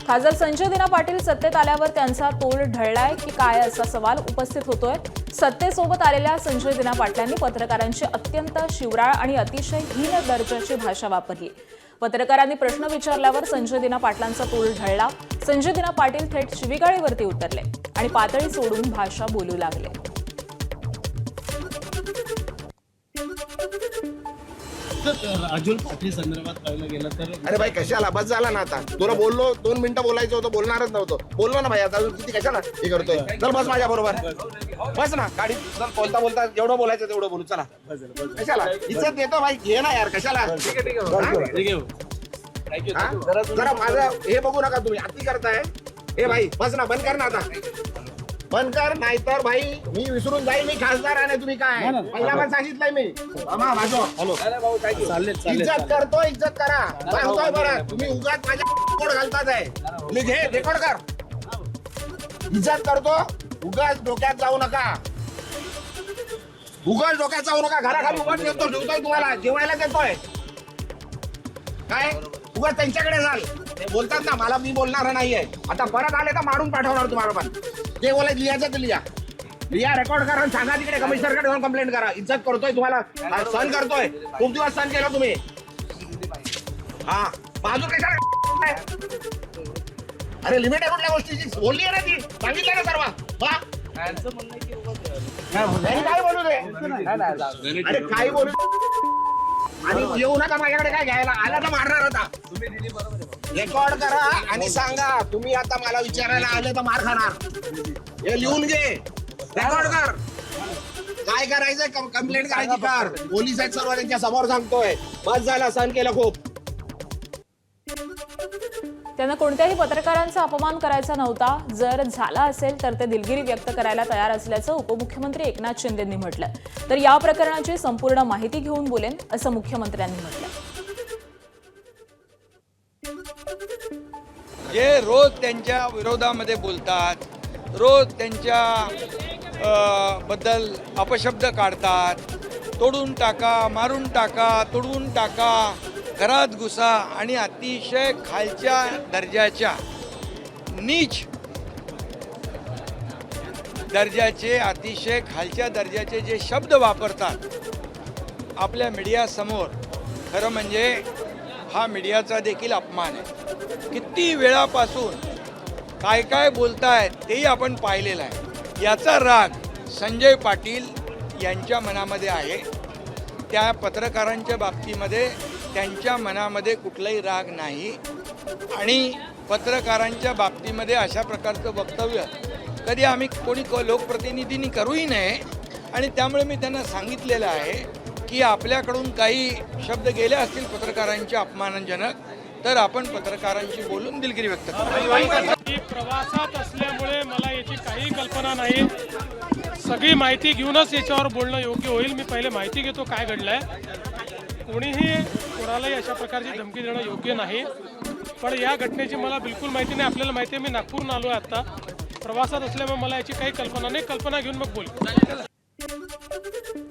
खासदार संजय दिना पाटील सत्तेत आल्यावर त्यांचा तोल ढळलाय की काय असा सवाल उपस्थित होतोय। सत्तेसोबत आलेल्या संजय दिना पाटलांनी पत्रकारांची अत्यंत शिवराळ आणि अतिशय हीन दर्जाची भाषा वापरली। पत्रकारांनी प्रश्न विचारल्यावर संजय दिना पाटलांचा तोल ढळला। संजय दिना पाटील थेट शिवीगाळीवरती उतरले आणि पातळी सोडून भाषा बोलू लागले। राजूल पाटील संदर्भात पाहिलं गेलं तर अरे भाई कशाला बस झाला ना आता तुला बोललो 2 मिनिटं बोलायचं होतं बोलणारच नव्हतं बोललो ना भाई आता किती कशाला हे करतोय चल बस माझ्या बरोबर बस ना गाडी बोलता बोलता जेवढं बोलायचं तेवढं बोलू चला कशाला इज्जत देतो भाई घे ना यार कशाला ठीक आहे जरा माझं हे बघू नका तुम्ही अति करताय हे भाई बस ना बंद कर ना आता बंद कर नाहीतर भाई मी विसरून जाईल मी खासदार आहे तुम्ही काय पहिला पण सांगितलंय मी इज्जत करतो इज्जत करा सांगतोय बरं तुम्ही उगाच माझ्या कोड घालतात आहे मी घे रेकॉर्ड कर इज्जत करतो उगाच डोक्यात जाऊ नका उगाच डोक्यात जाऊ नका घराखाली उगाच देतो जेवतोय तुम्हाला जेवायला देतोय काय उगाच त्यांच्याकडे जाल ते बोलतात ना मला मी बोलणार नाहीये आता परत आले तर मारून पाठवणार तुम्हाला पण जे बोलायचं लिहायचं ते लिहा रेकॉर्ड करा आणि सांगा तिकडे कमिशनरकडे जाऊन कंप्लेंट करा इज्जत करतोय तुम्हाला सहन करतोय खूप दिवस सहन केलं तुम्ही हा बाजू कशा अरे लिमिट आहे कुठल्या गोष्टीची बोलली आहे ना ती सांगितलं ना सर्व काय बोलू दे अरे काय बोलू आणि येऊ नका माझ्याकडे काय घ्यायला आला तर मारणार होता रेकॉर्ड करा आणि सांगा तुम्ही आता मला विचारायला आले तर मार खाणार हे लिहून घे रेकॉर्ड कर काय करायचंय कंप्लेंट करायची कर पोलीस आहेत सर्व त्यांच्या समोर सांगतोय बस झाला सहन केलं खूप त्यांना कोणत्याही पत्रकारांचा अपमान करायचा नव्हता जर झाला असेल तर ते दिलगिरी व्यक्त करायला तयार असल्याचं उपमुख्यमंत्री एकनाथ शिंदेंनी म्हटलं तर या प्रकरणाची संपूर्ण माहिती घेऊन बोलेन असं मुख्यमंत्र्यांनी म्हटलं। जे रोज त्यांच्या विरोधामध्ये बोलतात रोज त्यांच्या बद्दल अपशब्द काढतात तोडून टाका मारून टाका तोडवून टाका घरात घुसा आणि अतिशय खालच्या दर्जाच्या नीच दर्जाचे अतिशय खालच्या दर्जाचे जे शब्द वापरतात आपल्या मीडियासमोर खरं म्हणजे हा मीडियाचा देखील अपमान आहे। किती वेळापासून काय काय बोलतायत तेही आपण पाहिलेलं आहे। याचा राग संजय पाटील यांच्या मनामध्ये आहे। त्या पत्रकारांच्या बाबतीमध्ये त्यांच्या मनामध्ये कुठलाही राग नाही आणि पत्रकारांच्या बाबतीमध्ये अशा प्रकारचं वक्तव्य कधी आम्ही कोणी लोकप्रतिनिधींनी करूही नये आणि त्यामुळे मी त्यांना सांगितलेलं आहे की आपल्याकडून काही शब्द गेले असतील पत्रकारांचे अपमानजनक तर आपण पत्रकारांशी बोलून दिलगिरी व्यक्त करू। प्रवासात असल्यामुळे मला याची काही कल्पना नाही सगळी माहिती घेऊनच याच्यावर बोलणं योग्य होईल। मी पहिले माहिती घेतो काय घडलंय कोणीही कोणालाही अशा प्रकारची धमकी देणं योग्य नाही पण या घटनेची मला बिलकुल माहिती नाही। आपल्याला माहिती आहे मी नागपूरहून आलो आहे आता प्रवासात असल्यामुळे मला याची काही कल्पना नाही कल्पना घेऊन मग बोलू।